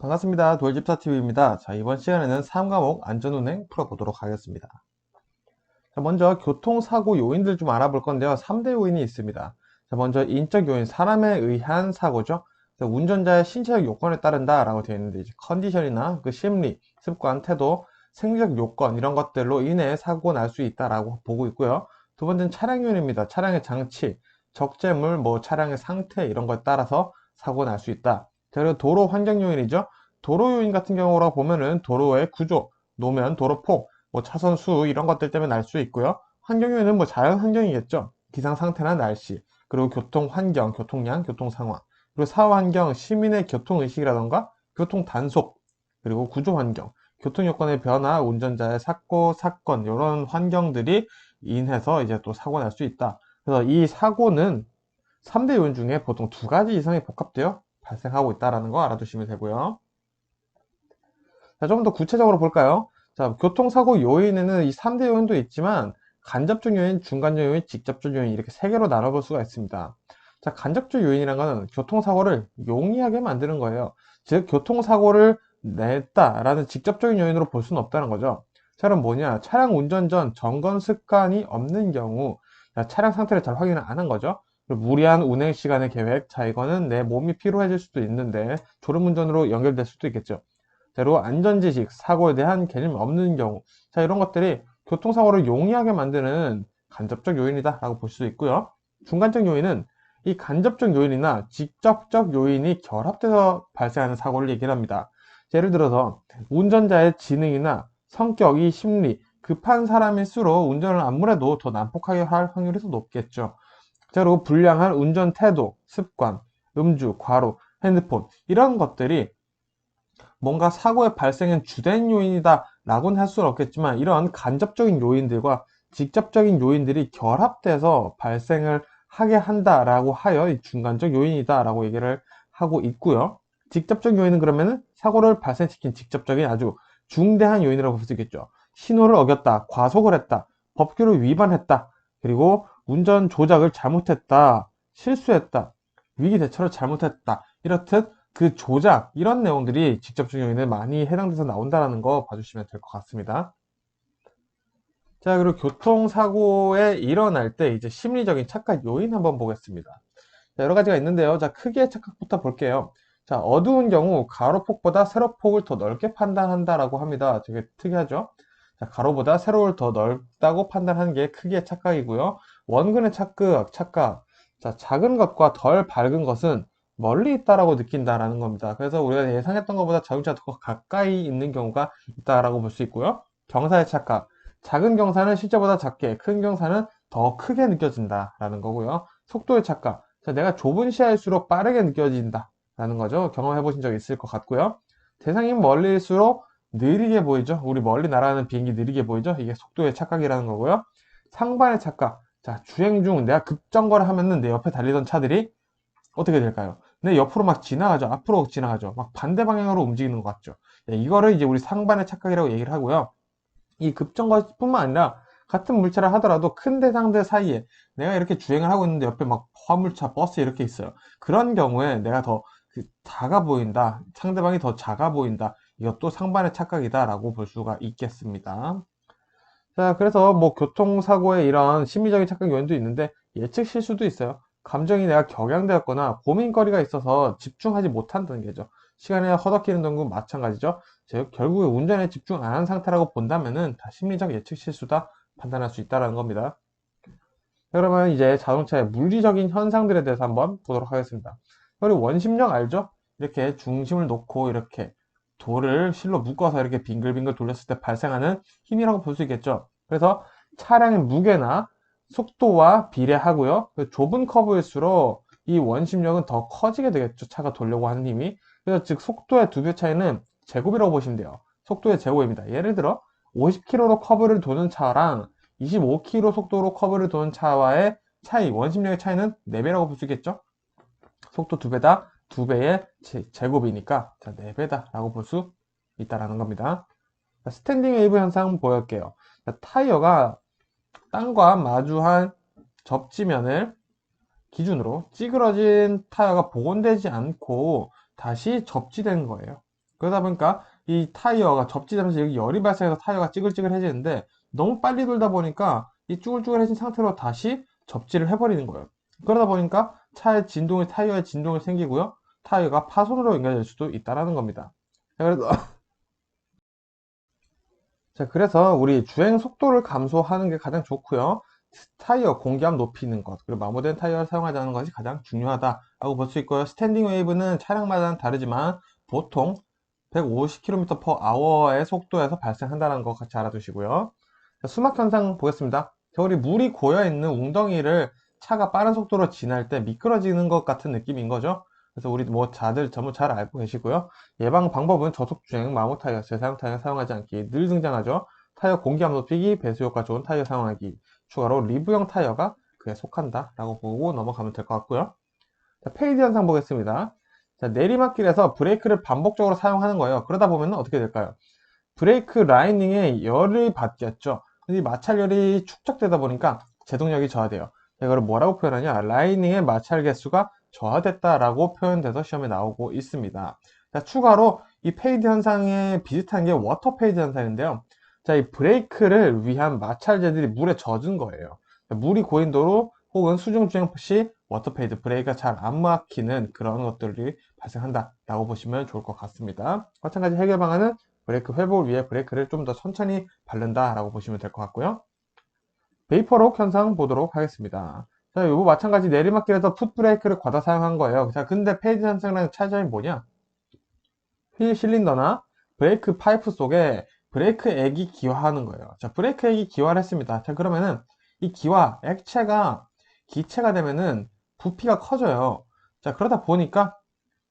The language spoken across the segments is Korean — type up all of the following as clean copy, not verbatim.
반갑습니다. 돌집사TV입니다. 자, 이번 시간에는 3과목 안전운행 풀어보도록 하겠습니다. 자, 먼저 교통사고 요인들 좀 알아볼 건데요. 3대 요인이 있습니다. 자, 먼저 인적 요인, 사람에 의한 사고죠. 자, 운전자의 신체적 요건에 따른다라고 되어 있는데, 이제 컨디션이나 그 심리, 습관, 태도, 생리적 요건 이런 것들로 인해 사고 날 수 있다라고 보고 있고요. 두 번째는 차량 요인입니다. 차량의 장치, 적재물, 차량의 상태 이런 것에 따라서 사고 날 수 있다. 자, 그리고 도로 환경 요인이죠. 도로 요인 같은 경우로 보면은 도로의 구조, 노면, 도로 폭, 차선 수 이런 것들 때문에 날 수 있고요. 환경 요인은 자연 환경이겠죠. 기상 상태나 날씨, 그리고 교통 환경, 교통량, 교통 상황, 그리고 사후 환경, 시민의 교통 의식이라던가 교통 단속, 그리고 구조 환경, 교통 여건의 변화, 운전자의 사고, 사건 이런 환경들이 인해서 이제 또 사고 날 수 있다. 그래서 이 사고는 3대 요인 중에 보통 2가지 이상이 복합되어 발생하고 있다는 거 알아두시면 되고요. 자, 좀 더 구체적으로 볼까요? 자, 교통사고 요인에는 이 3대 요인도 있지만 간접적 요인, 중간적 요인, 직접적 요인 이렇게 3개로 나눠볼 수가 있습니다. 자, 간접적 요인이란 것은 교통사고를 용이하게 만드는 거예요. 즉, 교통사고를 냈다라는 직접적인 요인으로 볼 수는 없다는 거죠. 자, 그럼 뭐냐? 차량 운전 전 점검 습관이 없는 경우, 자, 차량 상태를 잘 확인을 안 한 거죠. 그리고 무리한 운행 시간의 계획, 자, 이거는 내 몸이 피로해질 수도 있는데 졸음운전으로 연결될 수도 있겠죠. 대로 안전지식, 사고에 대한 개념이 없는 경우, 자, 이런 것들이 교통사고를 용이하게 만드는 간접적 요인이다 라고 볼 수 있고요. 중간적 요인은 이 간접적 요인이나 직접적 요인이 결합돼서 발생하는 사고를 얘기를 합니다. 예를 들어서 운전자의 지능이나 성격이 심리, 급한 사람일수록 운전을 아무래도 더 난폭하게 할 확률이 더 높겠죠. 자, 그리고 불량한 운전 태도, 습관, 음주, 과로, 핸드폰 이런 것들이 뭔가 사고의 발생엔 주된 요인이다 라고는 할 수는 없겠지만 이런 간접적인 요인들과 직접적인 요인들이 결합돼서 발생을 하게 한다라고 하여 이 중간적 요인이다 라고 얘기를 하고 있고요. 직접적 요인은 그러면은 사고를 발생시킨 직접적인 아주 중대한 요인이라고 볼 수 있겠죠. 신호를 어겼다, 과속을 했다, 법규를 위반했다, 그리고 운전 조작을 잘못했다, 실수했다, 위기 대처를 잘못했다, 이렇듯 그 조작 이런 내용들이 직접적 요인에 많이 해당돼서 나온다는 거 봐주시면 될 것 같습니다. 자, 그리고 교통사고에 일어날 때 이제 심리적인 착각 요인 한번 보겠습니다. 자, 여러 가지가 있는데요. 자, 크기의 착각부터 볼게요. 자, 어두운 경우 가로폭보다 세로폭을 더 넓게 판단한다라고 합니다. 되게 특이하죠? 자, 가로보다 세로를 더 넓다고 판단하는 게 크기의 착각이고요. 원근의 착각. 자, 작은 것과 덜 밝은 것은 멀리 있다라고 느낀다라는 겁니다. 그래서 우리가 예상했던 것보다 자동차가 더 가까이 있는 경우가 있다라고 볼 수 있고요. 경사의 착각. 작은 경사는 실제보다 작게, 큰 경사는 더 크게 느껴진다라는 거고요. 속도의 착각. 자, 내가 좁은 시야일수록 빠르게 느껴진다 라는 거죠. 경험해 보신 적 있을 것 같고요. 대상이 멀리일수록 느리게 보이죠. 우리 멀리 날아가는 비행기 느리게 보이죠. 이게 속도의 착각이라는 거고요. 상반의 착각. 자, 주행 중 내가 급정거를 하면은 내 옆에 달리던 차들이 어떻게 될까요? 내 옆으로 막 지나가죠. 앞으로 지나가죠. 막 반대 방향으로 움직이는 것 같죠. 네, 이거를 이제 우리 상반의 착각이라고 얘기를 하고요. 이 급정거뿐만 아니라 같은 물체를 하더라도 큰 대상들 사이에 내가 이렇게 주행을 하고 있는데 옆에 막 화물차, 버스 이렇게 있어요. 그런 경우에 내가 더 작아 보인다. 상대방이 더 작아 보인다. 이것도 상반의 착각이다라고 볼 수가 있겠습니다. 자, 그래서 교통사고에 이런 심리적인 착각 요인도 있는데 예측 실수도 있어요. 감정이 내가 격양되었거나 고민거리가 있어서 집중하지 못한다는 게죠. 시간이 허덕이는 경우 마찬가지죠. 즉, 결국에 운전에 집중 안 한 상태라고 본다면은 다 심리적 예측 실수다 판단할 수 있다는 겁니다. 그러면 이제 자동차의 물리적인 현상들에 대해서 한번 보도록 하겠습니다. 그리고 원심력 알죠? 이렇게 중심을 놓고 이렇게 돌을 실로 묶어서 이렇게 빙글빙글 돌렸을 때 발생하는 힘이라고 볼 수 있겠죠. 그래서 차량의 무게나 속도와 비례하고요. 좁은 커브일수록 이 원심력은 더 커지게 되겠죠. 차가 돌려고 하는 힘이. 그래서 즉 속도의 2배 차이는 제곱이라고 보시면 돼요. 속도의 제곱입니다. 예를 들어 50km로 커브를 도는 차랑 25km 속도로 커브를 도는 차와의 차이, 원심력의 차이는 4배라고 볼 수 있겠죠? 속도 2배다. 2배의 제곱이니까 4배다 라고 볼 수 있다라는 겁니다. 스탠딩 웨이브 현상 보여볼게요. 타이어가 땅과 마주한 접지면을 기준으로 찌그러진 타이어가 복원되지 않고 다시 접지된 거예요. 그러다 보니까 이 타이어가 접지되면서 여기 열이 발생해서 타이어가 찌글찌글해지는데 너무 빨리 돌다 보니까 이 쭈글쭈글해진 상태로 다시 접지를 해버리는 거예요. 그러다 보니까 차의 진동이 타이어에 진동이 생기고요. 타이어가 파손으로 연결될 수도 있다라는 겁니다. 자, 그래서 우리 주행 속도를 감소하는 게 가장 좋고요. 타이어 공기압 높이는 것, 그리고 마모된 타이어를 사용하지 않는 것이 가장 중요하다라고 볼 수 있고요. 스탠딩 웨이브는 차량마다 다르지만 보통 150km/h의 속도에서 발생한다는 것 같이 알아두시고요. 수막 현상 보겠습니다. 자, 우리 물이 고여있는 웅덩이를 차가 빠른 속도로 지날 때 미끄러지는 것 같은 느낌인 거죠. 그래서 우리 다들 전부 잘 알고 계시고요. 예방 방법은 저속주행, 마모 타이어, 재사용 타이어 사용하지 않기 늘 등장하죠. 타이어 공기압 높이기, 배수 효과 좋은 타이어 사용하기, 추가로 리브형 타이어가 그에 속한다 라고 보고 넘어가면 될 것 같고요. 자, 페이지 현상 보겠습니다. 자, 내리막길에서 브레이크를 반복적으로 사용하는 거예요. 그러다 보면 어떻게 될까요? 브레이크 라이닝에 열이 받겠죠. 이 마찰열이 축적되다 보니까 제동력이 저하돼요. 이거를 뭐라고 표현하냐? 라이닝의 마찰 개수가 저하됐다라고 표현돼서 시험에 나오고 있습니다. 자, 추가로 이 페이드 현상에 비슷한 게 워터 페이드 현상인데요. 자, 이 브레이크를 위한 마찰제들이 물에 젖은 거예요. 물이 고인 도로 혹은 수중 주행 시 워터 페이드, 브레이크가 잘 안 막히는 그런 것들이 발생한다라고 보시면 좋을 것 같습니다. 마찬가지 해결 방안은 브레이크 회복을 위해 브레이크를 좀 더 천천히 바른다 라고 보시면 될 것 같고요. 베이퍼록 현상 보도록 하겠습니다. 자, 이거 마찬가지 내리막길에서 풋브레이크를 과다 사용한 거예요. 자, 근데 페이드 현상이랑 차이점이 뭐냐? 휠 실린더나 브레이크 파이프 속에 브레이크 액이 기화하는 거예요. 자, 브레이크 액이 기화를 했습니다. 자, 그러면은 이 기화, 액체가 기체가 되면은 부피가 커져요. 자, 그러다 보니까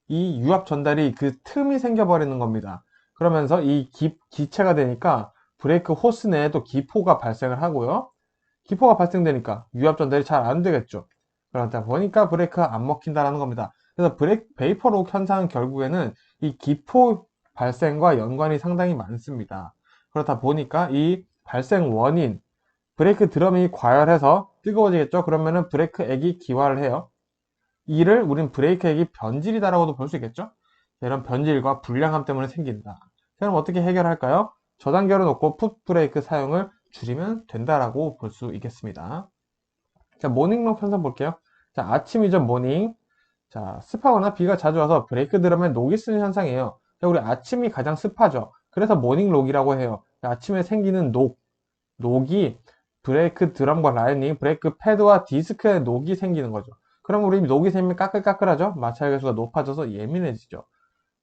이 유압 전달이 그 틈이 생겨버리는 겁니다. 그러면서 이 기체가 되니까 브레이크 호스 내에도 기포가 발생을 하고요. 기포가 발생되니까 유압 전달이 잘 안 되겠죠. 그러다 보니까 브레이크가 안 먹힌다라는 겁니다. 그래서 베이퍼록 현상은 결국에는 이 기포 발생과 연관이 상당히 많습니다. 그렇다 보니까 이 발생 원인, 브레이크 드럼이 과열해서 뜨거워지겠죠. 그러면은 브레이크 액이 기화를 해요. 이를 우린 브레이크 액이 변질이다라고도 볼 수 있겠죠. 이런 변질과 불량함 때문에 생긴다. 그럼 어떻게 해결할까요? 저단결을 놓고 풋 브레이크 사용을 줄이면 된다라고 볼 수 있겠습니다. 자, 모닝록 현상 볼게요. 자, 아침이죠, 모닝. 자, 습하거나 비가 자주 와서 브레이크 드럼에 녹이 쓰는 현상이에요. 자, 우리 아침이 가장 습하죠. 그래서 모닝록이라고 해요. 자, 아침에 생기는 녹이 브레이크 드럼과 라이닝, 브레이크 패드와 디스크에 녹이 생기는 거죠. 그럼 우리 녹이 생기면 까끌까끌하죠? 마찰 계수가 높아져서 예민해지죠.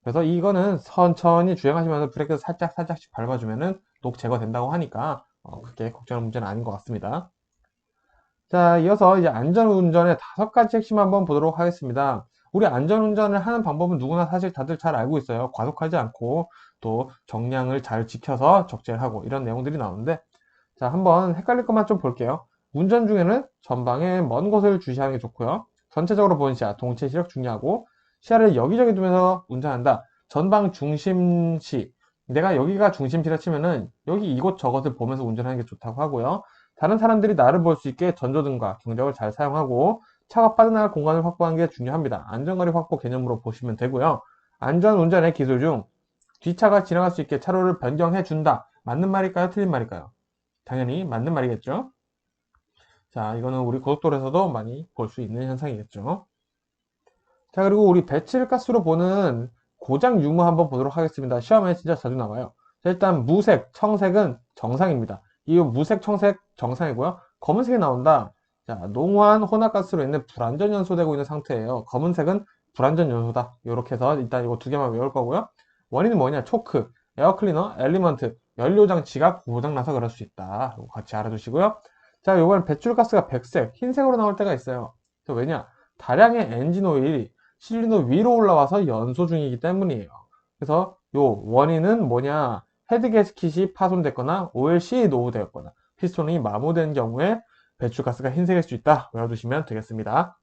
그래서 이거는 천천히 주행하시면서 브레이크 살짝씩 밟아주면은 녹 제거된다고 하니까 그게 걱정할 문제는 아닌 것 같습니다. 자, 이어서 이제 안전운전의 5가지 핵심 한번 보도록 하겠습니다. 우리 안전운전을 하는 방법은 누구나 사실 다들 잘 알고 있어요. 과속하지 않고 또 정량을 잘 지켜서 적재를 하고 이런 내용들이 나오는데, 자, 한번 헷갈릴 것만 좀 볼게요. 운전 중에는 전방에 먼 곳을 주시하는 게 좋고요. 전체적으로 보는 시야, 동체 시력 중요하고, 시야를 여기저기 두면서 운전한다. 전방 중심시, 내가 여기가 중심시라 치면은 여기 이곳 저곳을 보면서 운전하는 게 좋다고 하고요. 다른 사람들이 나를 볼 수 있게 전조등과 경적을 잘 사용하고 차가 빠져나갈 공간을 확보하는 게 중요합니다. 안전거리 확보 개념으로 보시면 되고요. 안전운전의 기술 중 뒷차가 지나갈 수 있게 차로를 변경해 준다. 맞는 말일까요? 틀린 말일까요? 당연히 맞는 말이겠죠. 자, 이거는 우리 고속도로에서도 많이 볼 수 있는 현상이겠죠. 자, 그리고 우리 배출가스로 보는 고장 유무 한번 보도록 하겠습니다. 시험에 진짜 자주 나와요. 자, 일단 무색, 청색은 정상입니다. 이 무색, 청색 정상이고요. 검은색이 나온다. 자, 농후한 혼합가스로 인해 불안전 연소되고 있는 상태예요. 검은색은 불안전 연소다. 이렇게 해서 일단 이거 2개만 외울 거고요. 원인은 뭐냐? 초크, 에어클리너, 엘리먼트, 연료장치가 고장나서 그럴 수 있다. 이거 같이 알아두시고요. 자, 이번 배출가스가 백색, 흰색으로 나올 때가 있어요. 왜냐? 다량의 엔진 오일이 실린더 위로 올라와서 연소 중이기 때문이에요. 그래서 요 원인은 뭐냐? 헤드 게스킷이 파손됐거나 OLC에 노후되었거나 피스톤이 마모된 경우에 배출가스가 흰색일 수 있다. 외워두시면 되겠습니다.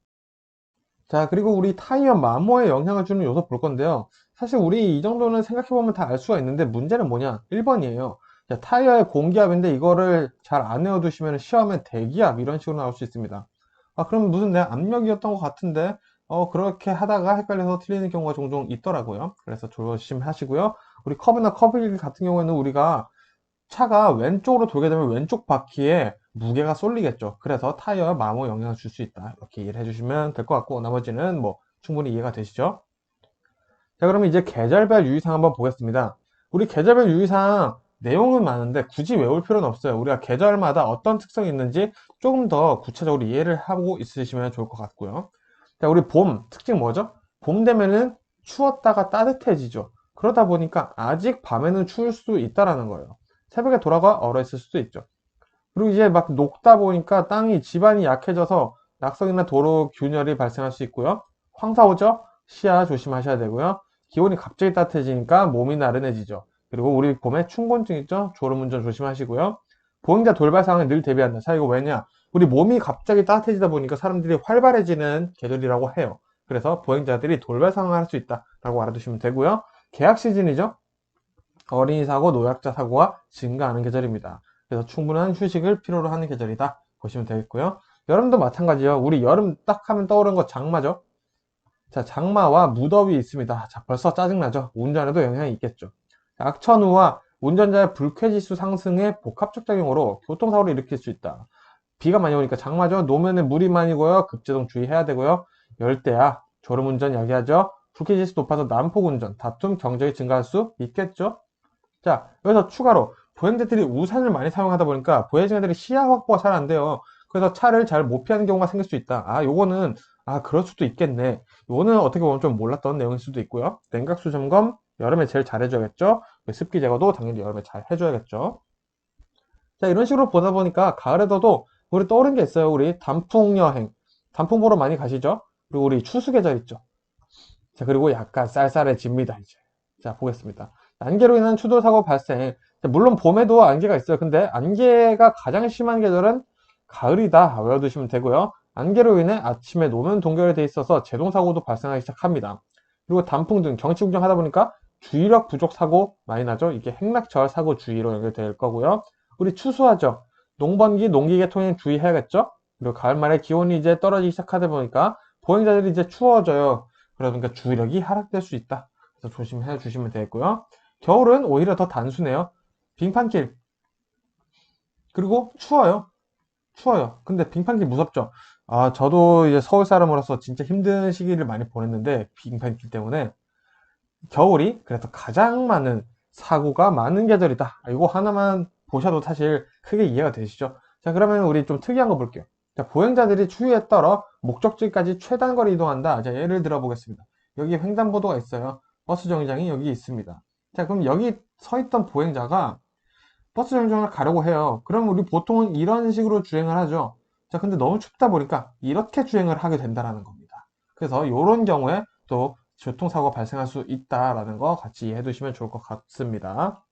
자, 그리고 우리 타이어 마모에 영향을 주는 요소 볼 건데요. 사실 우리 이 정도는 생각해보면 다 알 수가 있는데 문제는 뭐냐? 1번이에요. 자, 타이어의 공기압인데 이거를 잘 안 외워두시면 시험에 대기압 이런 식으로 나올 수 있습니다. 아, 그럼 무슨 내 압력이었던 것 같은데 그렇게 하다가 헷갈려서 틀리는 경우가 종종 있더라고요. 그래서 조심하시고요. 우리 커브나 커브길 같은 경우에는 우리가 차가 왼쪽으로 돌게 되면 왼쪽 바퀴에 무게가 쏠리겠죠. 그래서 타이어에 마모 영향을 줄 수 있다. 이렇게 이해를 해주시면 될 것 같고, 나머지는 뭐 충분히 이해가 되시죠? 자, 그러면 이제 계절별 유의사항 한번 보겠습니다. 우리 계절별 유의사항 내용은 많은데 굳이 외울 필요는 없어요. 우리가 계절마다 어떤 특성이 있는지 조금 더 구체적으로 이해를 하고 있으시면 좋을 것 같고요. 자, 우리 봄 특징 뭐죠? 봄 되면은 추웠다가 따뜻해지죠. 그러다 보니까 아직 밤에는 추울 수 있다라는 거예요. 새벽에 돌아가 얼어 있을 수도 있죠. 그리고 이제 막 녹다 보니까 땅이 지반이 약해져서 낙석이나 도로 균열이 발생할 수 있고요. 황사 오죠? 시야 조심하셔야 되고요. 기온이 갑자기 따뜻해지니까 몸이 나른해지죠. 그리고 우리 봄에 춘곤증 있죠? 졸음운전 조심하시고요. 보행자 돌발 상황에 늘 대비한다. 자, 이거 왜냐? 우리 몸이 갑자기 따뜻해지다 보니까 사람들이 활발해지는 계절이라고 해요. 그래서 보행자들이 돌발 상황을 할 수 있다라고 알아두시면 되고요. 개학 시즌이죠? 어린이 사고, 노약자 사고가 증가하는 계절입니다. 그래서 충분한 휴식을 필요로 하는 계절이다 보시면 되겠고요. 여름도 마찬가지요. 우리 여름 딱 하면 떠오르는 거 장마죠. 자, 장마와 무더위 있습니다. 자, 벌써 짜증나죠. 운전에도 영향이 있겠죠. 악천후와 운전자의 불쾌지수 상승의 복합적 작용으로 교통사고를 일으킬 수 있다. 비가 많이 오니까 장마죠. 노면에 물이 많이 고요. 급제동 주의해야 되고요. 열대야, 졸음운전 야기하죠. 불쾌지수 높아서 난폭운전, 다툼, 경적이 증가할 수 있겠죠. 자, 여기서 추가로 보행자들이 우산을 많이 사용하다 보니까 보행자들이 시야 확보가 잘 안 돼요. 그래서 차를 잘 못 피하는 경우가 생길 수 있다. 요거는, 그럴 수도 있겠네. 요거는 어떻게 보면 좀 몰랐던 내용일 수도 있고요. 냉각수 점검, 여름에 제일 잘 해줘야겠죠. 습기 제거도 당연히 여름에 잘 해줘야겠죠. 자, 이런 식으로 보다 보니까 가을에도 우리 떠오른 게 있어요. 우리 단풍 여행. 단풍 보러 많이 가시죠? 그리고 우리 추수 계절 있죠. 자, 그리고 약간 쌀쌀해집니다, 이제. 자, 보겠습니다. 안개로 인한 추돌 사고 발생. 자, 물론 봄에도 안개가 있어요. 근데 안개가 가장 심한 계절은 가을이다. 외워두시면 되고요. 안개로 인해 아침에 노면 동결이 돼 있어서 제동사고도 발생하기 시작합니다. 그리고 단풍 등 경치 구경하다 보니까 주의력 부족 사고 많이 나죠. 이게 행락절 사고 주의로 연결될 거고요. 우리 추수하죠. 농번기, 농기계통행 주의해야겠죠. 그리고 가을 말에 기온이 이제 떨어지기 시작하다 보니까 보행자들이 이제 추워져요. 그러니까 주의력이 하락될 수 있다. 그래서 조심해 주시면 되겠고요. 겨울은 오히려 더 단순해요. 빙판길. 그리고 추워요. 추워요. 근데 빙판길 무섭죠. 저도 이제 서울 사람으로서 진짜 힘든 시기를 많이 보냈는데 빙판길 때문에 겨울이 그래서 가장 많은 사고가 많은 계절이다. 이거 하나만 보셔도 사실 크게 이해가 되시죠? 자, 그러면 우리 좀 특이한 거 볼게요. 자, 보행자들이 추위에 떨어 목적지까지 최단거리 이동한다. 자, 예를 들어 보겠습니다. 여기 횡단보도가 있어요. 버스 정류장이 여기 있습니다. 자, 그럼 여기 서 있던 보행자가 버스 정류장을 가려고 해요. 그럼 우리 보통은 이런 식으로 주행을 하죠. 자, 근데 너무 춥다 보니까 이렇게 주행을 하게 된다는 겁니다. 그래서 이런 경우에 또 교통사고가 발생할 수 있다라는 거 같이 이해해 두시면 좋을 것 같습니다.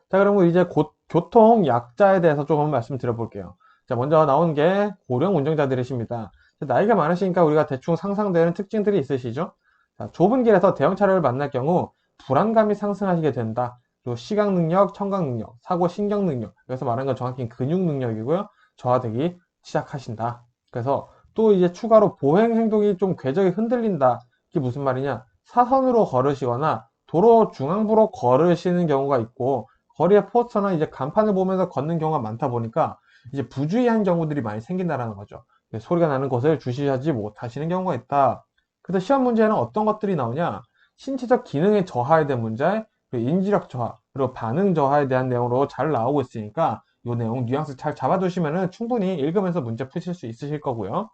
자, 그러면 이제 곧 교통 약자에 대해서 조금 말씀드려 볼게요. 자, 먼저 나온 게 고령 운전자들이십니다. 나이가 많으시니까 우리가 대충 상상되는 특징들이 있으시죠? 자, 좁은 길에서 대형차를 만날 경우 불안감이 상승하시게 된다. 그리고 시각 능력, 청각 능력, 사고 신경 능력. 여기서 말하는 건 정확히 근육 능력이고요. 저하되기 시작하신다. 그래서 또 이제 추가로 보행 행동이 좀 궤적이 흔들린다. 이게 무슨 말이냐? 사선으로 걸으시거나 도로 중앙부로 걸으시는 경우가 있고 거리에 포스터나 이제 간판을 보면서 걷는 경우가 많다 보니까 이제 부주의한 경우들이 많이 생긴다라는 거죠. 소리가 나는 곳을 주시하지 못하시는 경우가 있다. 그래서 시험 문제에는 어떤 것들이 나오냐? 신체적 기능의 저하에 대한 문제, 그리고 인지력 저하, 그리고 반응 저하에 대한 내용으로 잘 나오고 있으니까 이 내용 뉘앙스 잘 잡아두시면 충분히 읽으면서 문제 푸실 수 있으실 거고요.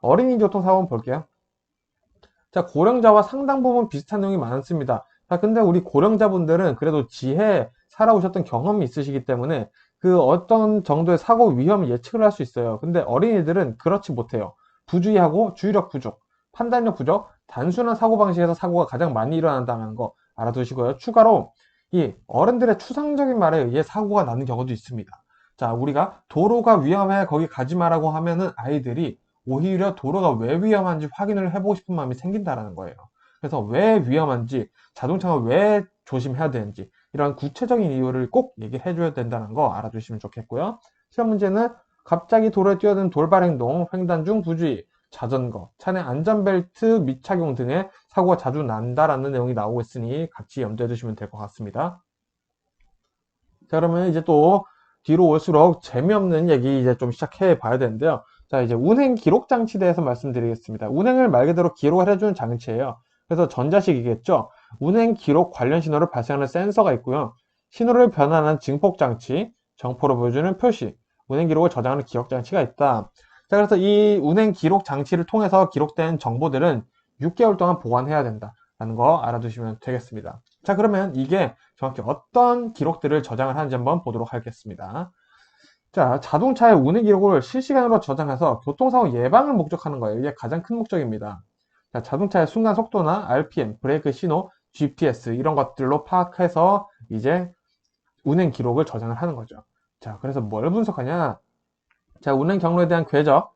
어린이 교통사고 볼게요. 자, 고령자와 상당 부분 비슷한 내용이 많습니다. 자, 근데 우리 고령자분들은 그래도 지혜 살아오셨던 경험이 있으시기 때문에 그 어떤 정도의 사고 위험 예측을 할 수 있어요. 근데 어린이들은 그렇지 못해요. 부주의하고 주의력 부족, 판단력 부족, 단순한 사고방식에서 사고가 가장 많이 일어난다는 거 알아두시고요. 추가로 이 어른들의 추상적인 말에 의해 사고가 나는 경우도 있습니다. 자, 우리가 도로가 위험해 거기 가지 마라고 하면은 아이들이 오히려 도로가 왜 위험한지 확인을 해보고 싶은 마음이 생긴다라는 거예요. 그래서 왜 위험한지, 자동차가 왜 조심해야 되는지 이런 구체적인 이유를 꼭 얘기해 줘야 된다는 거 알아두시면 좋겠고요. 시험 문제는 갑자기 도로에 뛰어드는 돌발 행동, 횡단 중 부주의, 자전거, 차량 안전벨트 미착용 등의 사고가 자주 난다라는 내용이 나오고 있으니 같이 염두에 두시면 될 것 같습니다. 자, 그러면 이제 또 뒤로 올수록 재미없는 얘기 이제 좀 시작해 봐야 되는데요. 자, 이제 운행 기록 장치에 대해서 말씀드리겠습니다. 운행을 말 그대로 기록을 해주는 장치예요. 그래서 전자식이겠죠. 운행 기록 관련 신호를 발생하는 센서가 있고요. 신호를 변환하는 증폭 장치, 정보로 보여주는 표시, 운행 기록을 저장하는 기억 장치가 있다. 자, 그래서 이 운행 기록 장치를 통해서 기록된 정보들은 6개월 동안 보관해야 된다라는 거 알아두시면 되겠습니다. 자, 그러면 이게 정확히 어떤 기록들을 저장을 하는지 한번 보도록 하겠습니다. 자, 자동차의 운행 기록을 실시간으로 저장해서 교통사고 예방을 목적하는 거예요. 이게 가장 큰 목적입니다. 자, 자동차의 순간 속도나 RPM, 브레이크 신호, GPS 이런 것들로 파악해서 이제 운행 기록을 저장을 하는 거죠. 자, 그래서 뭘 분석하냐? 자, 운행 경로에 대한 궤적,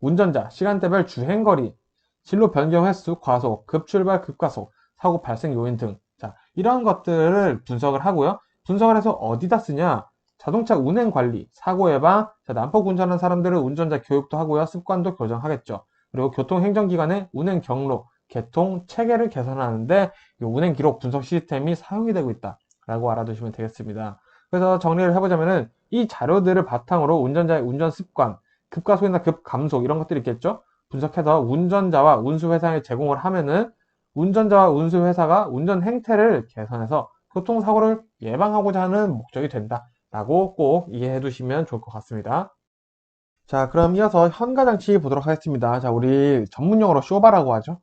운전자, 시간대별 주행거리, 진로 변경 횟수, 과속, 급출발, 급과속, 사고 발생 요인 등. 자, 이런 것들을 분석을 하고요. 분석을 해서 어디다 쓰냐? 자동차 운행 관리, 사고 예방, 자, 난폭 운전하는 사람들은 운전자 교육도 하고요. 습관도 교정하겠죠. 그리고 교통행정기관의 운행 경로, 개통, 체계를 개선하는데 이 운행 기록 분석 시스템이 사용이 되고 있다라고 알아두시면 되겠습니다. 그래서 정리를 해보자면은 이 자료들을 바탕으로 운전자의 운전 습관, 급가속이나 급감속 이런 것들이 있겠죠. 분석해서 운전자와 운수회사에 제공을 하면은 운전자와 운수회사가 운전 행태를 개선해서 교통사고를 예방하고자 하는 목적이 된다라고 꼭 이해해 두시면 좋을 것 같습니다. 자, 그럼 이어서 현가장치 보도록 하겠습니다. 자, 우리 전문용어로 쇼바라고 하죠.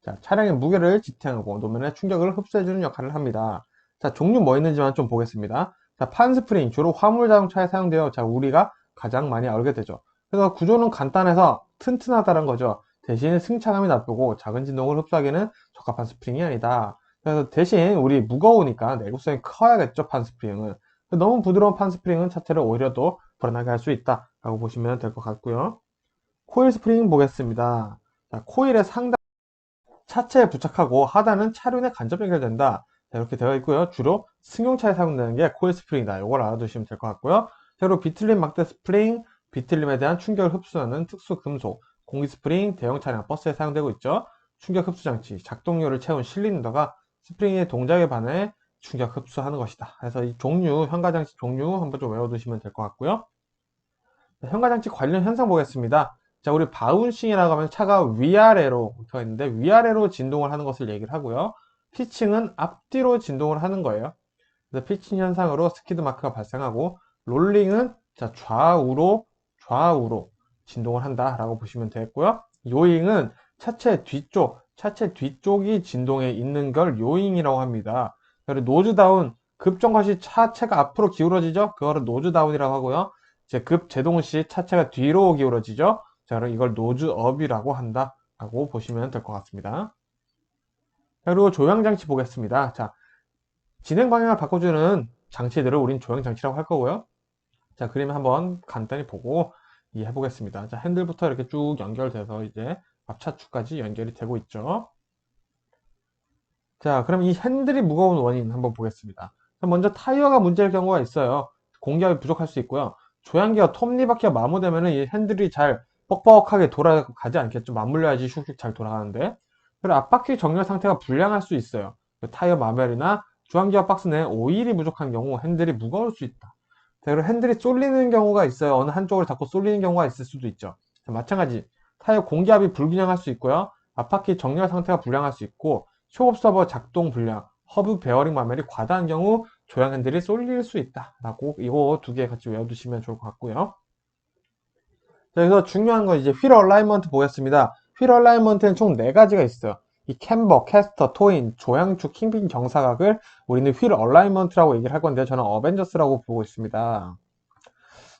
자, 차량의 무게를 지탱하고 노면의 충격을 흡수해주는 역할을 합니다. 자, 종류 뭐 있는지만 좀 보겠습니다. 자, 판스프링, 주로 화물 자동차에 사용되어 자, 우리가 가장 많이 알게 되죠. 그래서 구조는 간단해서 튼튼하다는 거죠. 대신 승차감이 나쁘고 작은 진동을 흡수하기에는 적합한 스프링이 아니다. 그래서 대신 우리 무거우니까 내구성이 커야겠죠, 판스프링은. 너무 부드러운 판스프링은 차체를 오히려 더 불안하게 할 수 있다라고 보시면 될 것 같고요. 코일 스프링 보겠습니다. 자, 코일의 상단 차체에 부착하고 하단은 차륜에 간접 연결된다. 자, 이렇게 되어 있고요. 주로 승용차에 사용되는 게 코일 스프링이다. 이걸 알아두시면 될 것 같고요. 그리고 비틀림 막대 스프링, 비틀림에 대한 충격을 흡수하는 특수 금속, 공기 스프링, 대형 차량, 버스에 사용되고 있죠. 충격 흡수 장치, 작동료를 채운 실린더가 스프링의 동작에 반해 충격 흡수하는 것이다. 그래서 이 종류, 현가장치 종류 한번 좀 외워두시면 될 것 같고요. 현가장치 관련 현상 보겠습니다. 자, 우리 바운싱이라고 하면 차가 위아래로 붙어 있는데 위아래로 진동을 하는 것을 얘기를 하고요. 피칭은 앞뒤로 진동을 하는 거예요. 그래서 피칭 현상으로 스키드 마크가 발생하고 롤링은 자, 좌우로 진동을 한다라고 보시면 되겠고요. 요잉은 차체 뒤쪽이 진동에 있는 걸 요잉이라고 합니다. 그리고 노즈다운 급정거 시 차체가 앞으로 기울어지죠. 그거를 노즈다운이라고 하고요. 이제 급 제동 시 차체가 뒤로 기울어지죠. 자, 그럼 이걸 노즈업이라고 한다라고 보시면 될 것 같습니다. 자, 그리고 조향장치 보겠습니다. 자, 진행 방향을 바꿔주는 장치들을 우린 조향장치라고 할 거고요. 자, 그림 한번 간단히 보고 이해해 보겠습니다. 자, 핸들부터 이렇게 쭉 연결돼서 이제 앞차축까지 연결이 되고 있죠. 자, 그럼 이 핸들이 무거운 원인 한번 보겠습니다. 먼저 타이어가 문제일 경우가 있어요. 공기압이 부족할 수 있고요. 조향기와 톱니바퀴가 마모되면 이 핸들이 잘 뻑뻑하게 돌아가지 않겠죠. 맞물려야지 슉슉 잘 돌아가는데. 그리고 앞바퀴 정렬 상태가 불량할 수 있어요. 타이어 마멸이나 조향기와 박스 내에 오일이 부족한 경우 핸들이 무거울 수 있다. 자, 그리고 핸들이 쏠리는 경우가 있어요. 어느 한쪽을 자꾸 쏠리는 경우가 있을 수도 있죠. 자, 마찬가지 타이어 공기압이 불균형할 수 있고요. 앞바퀴 정렬 상태가 불량할 수 있고 쇼업 서버 작동 불량, 허브 베어링 마멜이 과다한 경우 조향 핸들이 쏠릴 수 있다라고 이거 두 개 같이 외워두시면 좋을 것 같고요. 자, 여기서 중요한 건 이제 휠 얼라이먼트 보겠습니다. 휠 얼라이먼트는 총 4가지가 있어요. 이 캠버, 캐스터, 토인, 조향축, 킹핀 경사각을 우리는 휠 얼라이먼트라고 얘기를 할 건데 저는 어벤져스라고 보고 있습니다.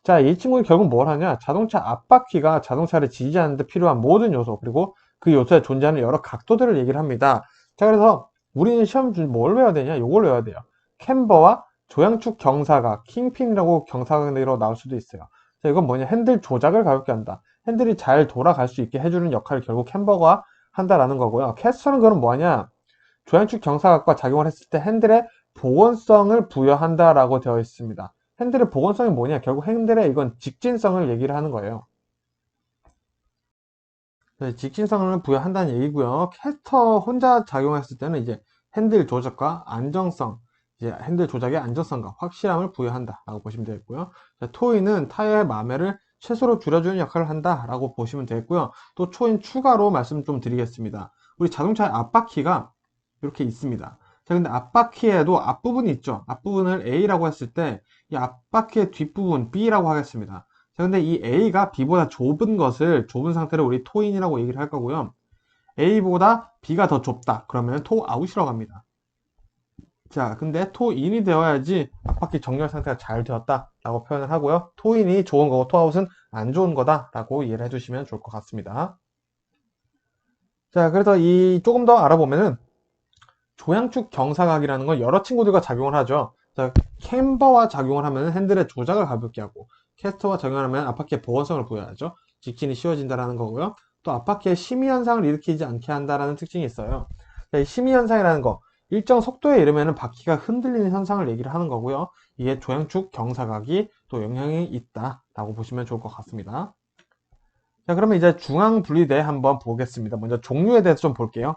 자, 이 친구는 결국 뭘 하냐? 자동차 앞바퀴가 자동차를 지지하는 데 필요한 모든 요소, 그리고 그 요소에 존재하는 여러 각도들을 얘기를 합니다. 자, 그래서 우리는 시험 중 뭘 외워야 되냐? 요걸 외워야 돼요. 캠버와 조향축 경사각, 킹핀이라고 경사각으로 나올 수도 있어요. 자, 이건 뭐냐? 핸들 조작을 가볍게 한다. 핸들이 잘 돌아갈 수 있게 해주는 역할을 결국 캠버가 한다라는 거고요. 캐스터는 그럼 뭐냐? 조향축 경사각과 작용을 했을 때 핸들의 복원성을 부여한다라고 되어 있습니다. 핸들의 복원성이 뭐냐? 결국 핸들의 이건 직진성을 얘기를 하는 거예요. 직진성을 부여한다는 얘기고요. 캐스터 혼자 작용했을 때는 이제 핸들 조작과 안정성, 이제 핸들 조작의 안정성과 확실함을 부여한다라고 보시면 되겠고요. 토이는 타이어의 마매를 최소로 줄여주는 역할을 한다라고 보시면 되겠고요. 또 초인 추가로 말씀 좀 드리겠습니다. 우리 자동차의 앞바퀴가 이렇게 있습니다. 자, 근데 앞바퀴에도 앞부분이 있죠. 앞부분을 A라고 했을 때 이 앞바퀴의 뒷부분 B라고 하겠습니다. 자, 근데 이 A가 B보다 좁은 상태를 우리 토인이라고 얘기를 할 거고요. A보다 B가 더 좁다. 그러면 토아웃이라고 합니다. 자, 근데 토인이 되어야지 앞바퀴 정렬 상태가 잘 되었다 라고 표현을 하고요. 토인이 좋은 거고 토아웃은 안 좋은 거다 라고 이해를 해주시면 좋을 것 같습니다. 자, 그래서 조금 더 알아보면은 조향축 경사각이라는 건 여러 친구들과 작용을 하죠. 자, 캠버와 작용을 하면 핸들의 조작을 가볍게 하고, 캐스터와 작용을 하면 앞바퀴의 보건성을 부여하죠. 직진이 쉬워진다라는 거고요. 또 앞바퀴의 심의 현상을 일으키지 않게 한다라는 특징이 있어요. 자, 이 심의 현상이라는 거, 일정 속도에 이르면 바퀴가 흔들리는 현상을 얘기를 하는 거고요. 이게 조향축 경사각이 또 영향이 있다라고 보시면 좋을 것 같습니다. 자, 그러면 이제 중앙 분리대 한번 보겠습니다. 먼저 종류에 대해서 좀 볼게요.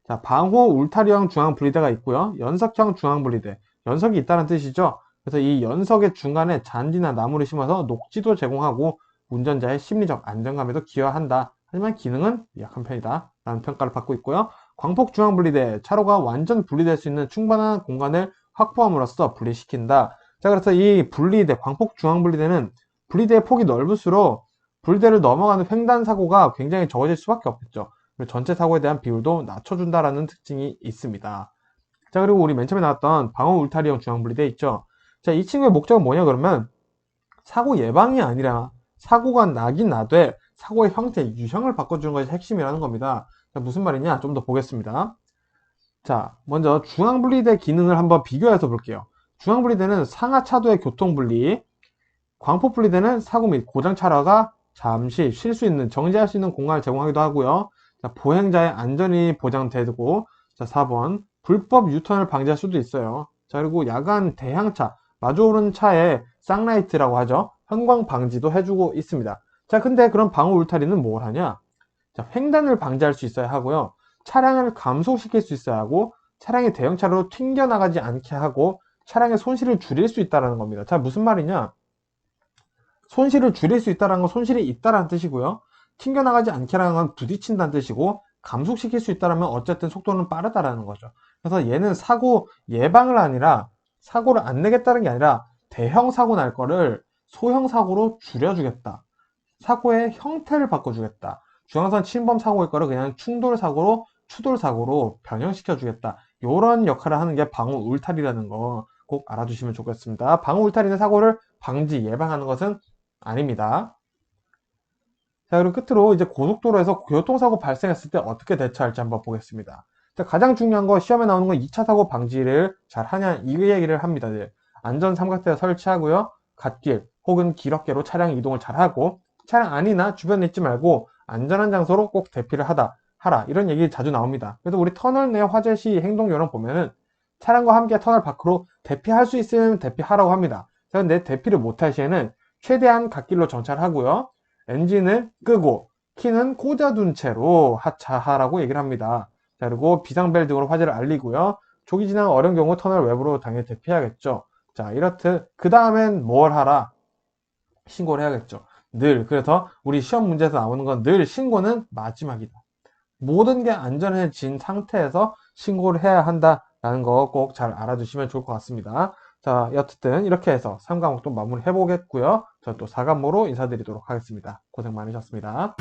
자, 방호 울타리형 중앙 분리대가 있고요. 연석형 중앙 분리대. 연석이 있다는 뜻이죠. 그래서 이 연석의 중간에 잔디나 나무를 심어서 녹지도 제공하고 운전자의 심리적 안정감에도 기여한다. 하지만 기능은 약한 편이다. 라는 평가를 받고 있고요. 광폭 중앙 분리대. 차로가 완전 분리될 수 있는 충분한 공간을 확보함으로써 분리시킨다. 자, 그래서 이 분리대, 광폭 중앙 분리대는 분리대의 폭이 넓을수록 분리대를 넘어가는 횡단 사고가 굉장히 적어질 수밖에 없겠죠. 전체 사고에 대한 비율도 낮춰준다라는 특징이 있습니다. 자, 그리고 우리 맨 처음에 나왔던 방어 울타리형 중앙분리대 있죠. 자, 이 친구의 목적은 뭐냐 그러면 사고 예방이 아니라 사고가 나긴 나되 사고의 형태, 유형을 바꿔주는 것이 핵심이라는 겁니다. 자, 무슨 말이냐 좀 더 보겠습니다. 자, 먼저 중앙분리대 기능을 한번 비교해서 볼게요. 중앙분리대는 상하차도의 교통분리, 광폭분리대는 사고 및 고장 차로가 잠시 쉴 수 있는, 정지할 수 있는 공간을 제공하기도 하고요. 자, 보행자의 안전이 보장되고, 자, 4번, 불법 유턴을 방지할 수도 있어요. 자, 그리고 야간 대향차, 마주오는 차에 쌍라이트라고 하죠. 형광 방지도 해주고 있습니다. 자, 근데 그럼 방어 울타리는 뭘 하냐? 자, 횡단을 방지할 수 있어야 하고요. 차량을 감속시킬 수 있어야 하고, 차량이 대형차로 튕겨나가지 않게 하고, 차량의 손실을 줄일 수 있다는 겁니다. 자, 무슨 말이냐? 손실을 줄일 수 있다는 건 손실이 있다는 뜻이고요. 튕겨나가지 않게라는 건 부딪힌다는 뜻이고, 감속시킬 수 있다면 어쨌든 속도는 빠르다라는 거죠. 그래서 얘는 사고 예방을 아니라, 사고를 안 내겠다는 게 아니라 대형 사고 날 거를 소형 사고로 줄여주겠다. 사고의 형태를 바꿔주겠다. 중앙선 침범 사고일 거를 그냥 충돌 사고로, 추돌 사고로 변형시켜 주겠다. 이런 역할을 하는 게 방어 울타리라는 거 꼭 알아두시면 좋겠습니다. 방어 울타리는 사고를 방지, 예방하는 것은 아닙니다. 자, 그리고 끝으로 이제 고속도로에서 교통사고 발생했을 때 어떻게 대처할지 한번 보겠습니다. 자, 가장 중요한 거 시험에 나오는 건 2차 사고 방지를 잘 하냐 이 얘기를 합니다. 네. 안전 삼각대 설치하고요. 갓길 혹은 길어깨로 차량 이동을 잘 하고 차량 안이나 주변에 있지 말고 안전한 장소로 꼭 대피를 하라 이런 얘기 자주 나옵니다. 그래서 우리 터널 내 화재 시 행동 요령 보면은 차량과 함께 터널 밖으로 대피할 수 있으면 대피하라고 합니다. 그런데 대피를 못할 시에는 최대한 갓길로 정차하고요. 엔진을 끄고 키는 꽂아둔 채로 하차하라고 얘기를 합니다. 자, 그리고 비상벨 등으로 화재를 알리고요. 조기 진행 어려운 경우 터널 외부로 당연히 대피해야겠죠. 자, 이렇듯 그 다음엔 뭘 하라? 신고를 해야겠죠. 늘. 그래서 우리 시험 문제에서 나오는 건 늘 신고는 마지막이다. 모든 게 안전해진 상태에서 신고를 해야 한다라는 거 꼭 잘 알아두시면 좋을 것 같습니다. 자, 여튼 이렇게 해서 3과목도 마무리 해보겠고요. 저 또 4과목으로 인사드리도록 하겠습니다. 고생 많으셨습니다.